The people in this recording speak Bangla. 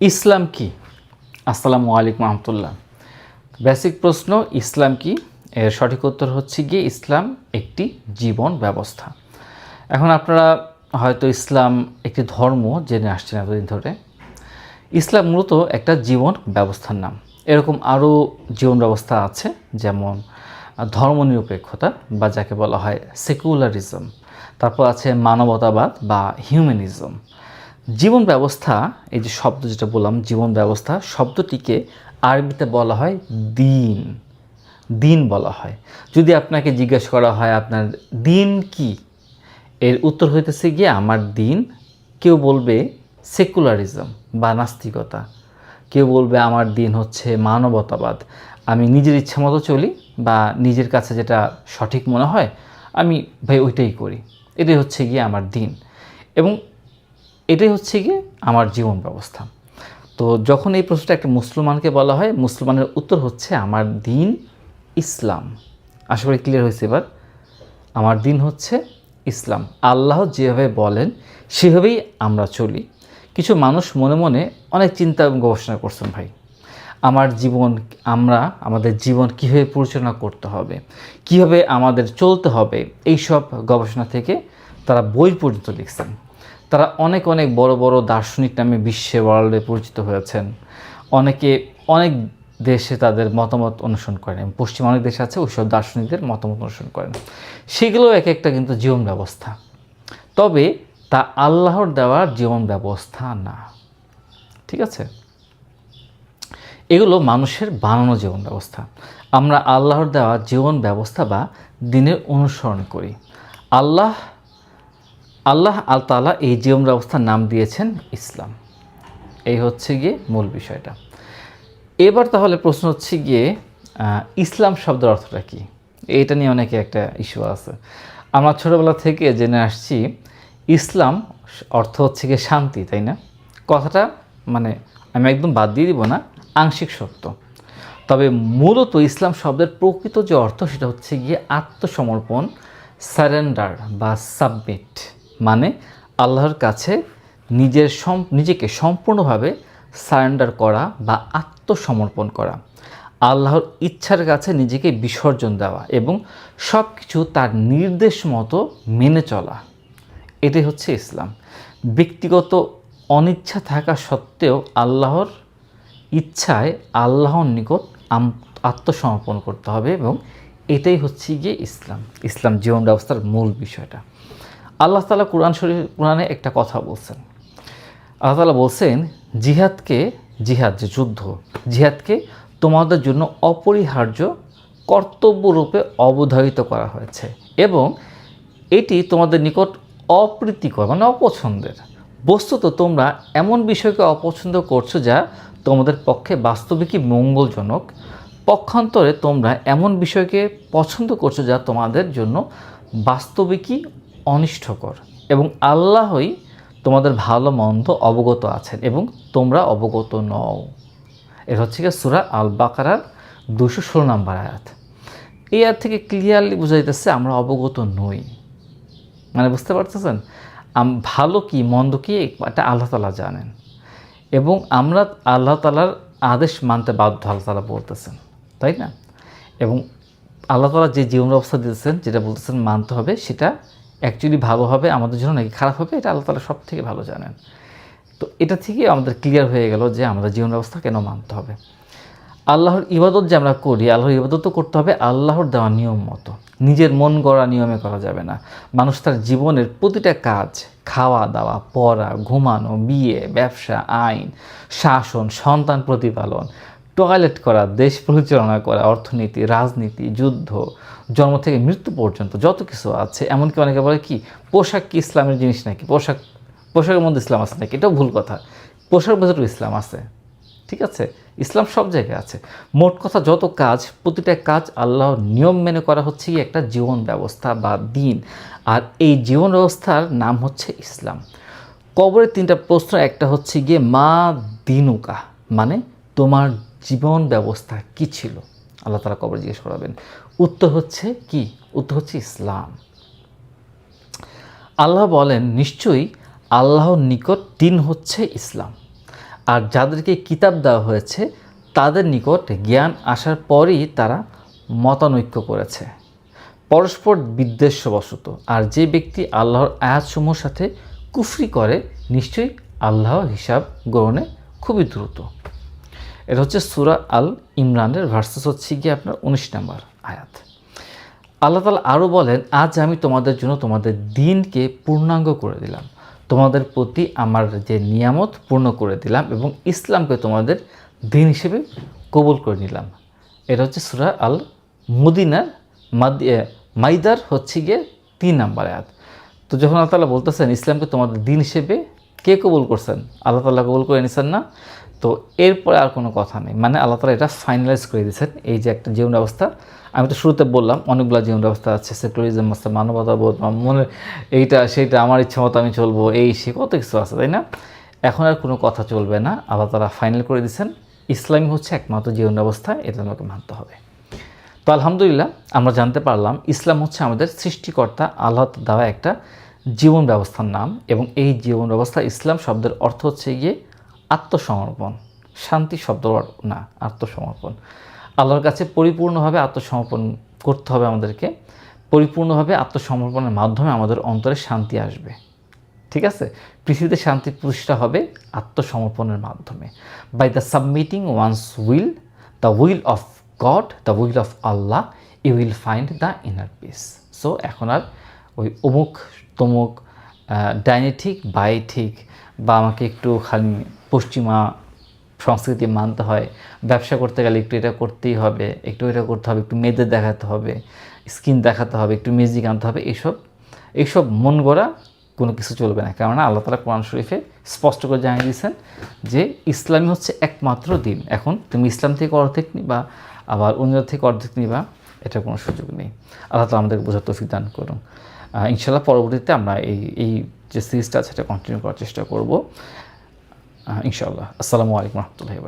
ইসলাম কি? আসসালামু আলাইকুম রহমতুল্লাহ। বেসিক প্রশ্ন, ইসলাম কি? এর সঠিক উত্তর হচ্ছে গিয়ে ইসলাম একটি জীবন ব্যবস্থা। এখন আপনারা হয়তো ইসলাম একটি ধর্ম জেনে আসছেন এতদিন ধরে। ইসলাম মূলত একটা জীবন ব্যবস্থার নাম। এরকম আরও জীবন ব্যবস্থা আছে, যেমন ধর্মনিরপেক্ষতা বা যাকে বলা হয় সেকুলারিজম, তারপর আছে মানবতাবাদ বা হিউম্যানিজম। জীবন ব্যবস্থা, এই যে শব্দ যেটা বললাম জীবন ব্যবস্থা, শব্দটিকে আরবিতে বলা হয় দিন। দিন বলা হয়। যদি আপনাকে জিজ্ঞেস করা হয় আপনার দিন কি, এর উত্তর হইতেছে গিয়ে আমার দিন। কেউ বলবে সেকুলারিজম বা নাস্তিকতা, কেউ বলবে আমার দিন হচ্ছে মানবতাবাদ, আমি নিজের ইচ্ছা মতো চলি বা নিজের কাছে যেটা সঠিক মনে হয় আমি ওইটাই করি। এটাই হচ্ছে গিয়ে আমার দিন এবং এটাই হচ্ছে গিয়ে আমার জীবন ব্যবস্থা। তো যখন এই প্রশ্নটা একটা মুসলমানকে বলা হয়, মুসলমানের উত্তর হচ্ছে আমার দিন ইসলাম। আশা করি ক্লিয়ার হয়েছে এবার। আমার দিন হচ্ছে ইসলাম। আল্লাহ যেভাবে বলেন সেভাবেই আমরা চলি। কিছু মানুষ মনে মনে অনেক চিন্তা এবং গবেষণা করছেন ভাই, আমাদের জীবন কীভাবে পরিচালনা করতে হবে, কীভাবে আমাদের চলতে হবে, এইসব গবেষণা থেকে তারা বই পর্যন্ত লিখছেন। তারা অনেক অনেক বড় বড় দার্শনিক নামে বিশ্বে ওয়ার্ল্ডে পরিচিত হয়েছেন। অনেকে অনেক দেশে তাদের মতামত অনুসরণ করেন, পশ্চিমা অনেক দেশ আছে ওইসব দার্শনিকদের মতামত অনুসরণ করেন। সেগুলো এক একটা কিন্তু জীবন ব্যবস্থা, তবে তা আল্লাহর দেওয়ার জীবন ব্যবস্থা না। ঠিক আছে, এগুলো মানুষের বানানো জীবন ব্যবস্থা। আমরা আল্লাহর দেওয়া জীবন ব্যবস্থা বা দিনের অনুসরণ করি। আল্লাহ তাআলা এই জীবন ব্যবস্থার নাম দিয়েছেন ইসলাম। এই হচ্ছে গিয়ে মূল বিষয়টা। এবার তাহলে প্রশ্ন হচ্ছে গিয়ে ইসলাম শব্দের অর্থটা কী? এটা নিয়ে অনেকে একটা ইস্যু আছে। আমরা ছোটোবেলা থেকে জেনে আসছি ইসলাম অর্থ হচ্ছে গিয়ে শান্তি, তাই না? কথাটা মানে আমি একদম বাদ দিয়ে দিব না, আংশিক সত্য। তবে মূলত ইসলাম শব্দের প্রকৃত যে অর্থ সেটা হচ্ছে গিয়ে আত্মসমর্পণ, সারেন্ডার বা সাবমিট, মানে আল্লাহর কাছে নিজেকে সম্পূর্ণভাবে সারেন্ডার করা বা আত্মসমর্পণ করা, আল্লাহর ইচ্ছার কাছে নিজেকে বিসর্জন দেওয়া এবং সব কিছু তার নির্দেশ মতো মেনে চলা। এটাই হচ্ছে ইসলাম। ব্যক্তিগত অনিচ্ছা থাকা সত্ত্বেও আল্লাহর ইচ্ছায় আল্লাহর নিকট আত্মসমর্পণ করতে হবে এবং এটাই হচ্ছে গিয়ে ইসলাম জীবন ব্যবস্থার মূল বিষয়টা। আল্লাহ তাআলা কোরআনে একটা কথা বলছেন। আল্লাহ তাআলা বলছেন জিহাদ যে যুদ্ধ, জিহাদকে তোমাদের জন্য অপরিহার্য কর্তব্যরূপে অবধারিত করা হয়েছে এবং এটি তোমাদের নিকট অপ্রীতিকর মানে অপছন্দের। বস্তুত তোমরা এমন বিষয়কে অপছন্দ করছো যা তোমাদের পক্ষে বাস্তবিকই মঙ্গলজনক, পক্ষান্তরে তোমরা এমন বিষয়কে পছন্দ করছো যা তোমাদের জন্য বাস্তবিকই অনিষ্টকর এবং আল্লাহই তোমাদের ভালো মন্দ অবগত আছেন এবং তোমরা অবগত নও। এটা হচ্ছে গিয়ে সূরা আল বাকারার 216 নম্বর আয়াত। এই আয়াত থেকে ক্লিয়ারলি বোঝা যাইতেছে আমরা অবগত নই। মানে বুঝতে পারতেছেন, ভালো কি মন্দ কি এটা আল্লাহ তাআলা জানেন এবং আমরা আল্লাহ তাআলার আদেশ মানতে বাধ্য, আল্লাহ তাআলা বলতেছেন, তাই না? এবং আল্লাহ তাআলা যে জীবন ব্যবস্থা দিয়েছেন, যেটা বলতেছেন মানতে হবে, সেটা অ্যাকচুয়ালি ভালো হবে আমাদের জন্য নাকি খারাপ হবে, এটা আল্লাহ তাআলা সব থেকে ভালো জানেন। তো এটা থেকে আমাদের ক্লিয়ার হয়ে গেল যে আমাদের জীবন ব্যবস্থা কেন মানতে হবে। আল্লাহর ইবাদত যে আমরা করি, আল্লাহর ইবাদত তো করতে হবে আল্লাহর দেওয়া নিয়ম মতো, নিজের মন গড়া নিয়মে করা যাবে না। মানুষ তার জীবনের প্রতিটা কাজ, খাওয়া দাওয়া, পড়া, ঘুমানো, বিয়ে, ব্যবসা, আইন, শাসন, সন্তান প্রতিপালন, টয়লেট করা, দেশ পরিচালনা করা, অর্থনীতি, রাজনীতি, যুদ্ধ, জন্ম থেকে মৃত্যু পর্যন্ত যত কিছু আছে, এমনকি অনেকে বলে কি পোশাক কি ইসলামের জিনিস নাকি, পোশাকের মধ্যে ইসলাম আছে নাকি? এটাও ভুল কথা। পোশাক ভেতরেও ইসলাম আছে, ঠিক আছে? ইসলাম সব জায়গায় আছে। মোট কথা যত কাজ, প্রতিটা কাজ আল্লাহর নিয়ম মেনে করা হচ্ছে একটা জীবন ব্যবস্থা বা দিন, আর এই জীবন ব্যবস্থার নাম হচ্ছে ইসলাম। কবরের 3টা প্রশ্ন, একটা হচ্ছে গিয়ে মা দিনুকা, মানে তোমার জীবন ব্যবস্থা কি ছিল, আল্লাহ তাআলা কবরে জিজ্ঞেস করাবেন। উত্তর হচ্ছে কি? উত্তর হচ্ছে ইসলাম। আল্লাহ বলেন নিশ্চয়ই আল্লাহর নিকট দিন হচ্ছে ইসলাম। আর যাদেরকে কিতাব দেওয়া হয়েছে তাদের নিকট জ্ঞান আসার পরই তারা মতানৈক্য করেছে পরস্পর বিদ্বেষবশত। আর যে ব্যক্তি আল্লাহর আয়াতসমূহের সাথে কুফরি করে নিশ্চয়ই আল্লাহ হিসাব গ্রহণে খুবই দ্রুত। এটা হচ্ছে সূরা আল ইমরানের ভার্সেস হচ্ছে গিয়ে আপনার 19 নম্বর আয়াত। আল্লাহ তাআলা আরও বলেন, আজ আমি তোমাদের জন্য তোমাদের দিনকে পূর্ণাঙ্গ করে দিলাম, তোমাদের প্রতি আমার যে নিয়ামত পূর্ণ করে দিলাম এবং ইসলামকে তোমাদের দিন হিসেবে কবুল করে নিলাম। এটা হচ্ছে সূরা আল মদিনার মাইদার হচ্ছে গিয়ে 3 নম্বর আয়াত। তো যখন আল্লাহ তাআলা বলতেছেন ইসলামকে তোমাদের দিন হিসেবে কে কবুল করছেন? আল্লাহ তাআলা কবুল করে নিছেন না? তো এরপরে আর কোনো কথা নেই, মানে আল্লাহ তাআলা এটা ফাইনালাইজ করে দিয়েছেন। এই যে একটা জীবন ব্যবস্থা, আমি তো শুরুতে বললাম অনেকগুলো জীবন ব্যবস্থা আছে, সেকুলারিজম আছে, মানবতাবোধ, মনে এইটা সেইটা, আমার ইচ্ছা মতো আমি চলবো, এই সে কত কিছু আছে, তাই না? এখন আর কোনো কথা চলবে না, আল্লাহ তাআলা ফাইনাল করে দিয়েছেন ইসলামই হচ্ছে একমাত্র জীবন ব্যবস্থা, এটা আমাকে মানতে হবে। তো আলহামদুলিল্লাহ আমরা জানতে পারলাম ইসলাম হচ্ছে আমাদের সৃষ্টিকর্তা আল্লাহর দেওয়া একটা জীবন ব্যবস্থার নাম, এবং এই জীবন ব্যবস্থা ইসলাম শব্দের অর্থ হচ্ছে গিয়ে আত্মসমর্পণ, শান্তি শব্দ না, আত্মসমর্পণ। আল্লাহর কাছে পরিপূর্ণভাবে আত্মসমর্পণ করতে হবে আমাদেরকে। পরিপূর্ণভাবে আত্মসমর্পণের মাধ্যমে আমাদের অন্তরে শান্তি আসবে। ঠিক আছে, পৃথিবীতে শান্তি প্রতিষ্ঠা হবে আত্মসমর্পণের মাধ্যমে। By the submitting one's will, the will of God, the will of Allah, you will find the inner peace. So এখন আর ওই অমুক তমুক ডাইনি ঠিক বাই ঠিক, বা আমাকে একটুখানি পশ্চিমা সংস্কৃতি মানতে হয়, ব্যবসা করতে গেলে একটু এটা করতেই হবে, একটু এটা করতে হবে, একটু মেয়েদের দেখাতে হবে, স্কিন দেখাতে হবে, একটু মিউজিক আনতে হবে, এইসব মন গড়া কোনো কিছু চলবে না। কেননা আল্লাহ তাআলা কোরআন শরীফে স্পষ্ট করে জানিয়ে দিয়েছেন যে ইসলামই হচ্ছে একমাত্র দিন। এখন তুমি ইসলাম থেকে অর্ধেক নিবা, আবার অন্য থেকে অর্ধেক নিবা, এটার কোনো সুযোগ নেই। আল্লাহ তাআলা আমাদের বোঝার তৌফিক দান করুন। ইনশাআল্লাহ পরবর্তীতে আমরা এই যে সিরিজটা আছে সেটা কন্টিনিউ করার চেষ্টা করব ইনশাআল্লাহ। আসসালামু আলাইকুম রহমতুল্লাহি।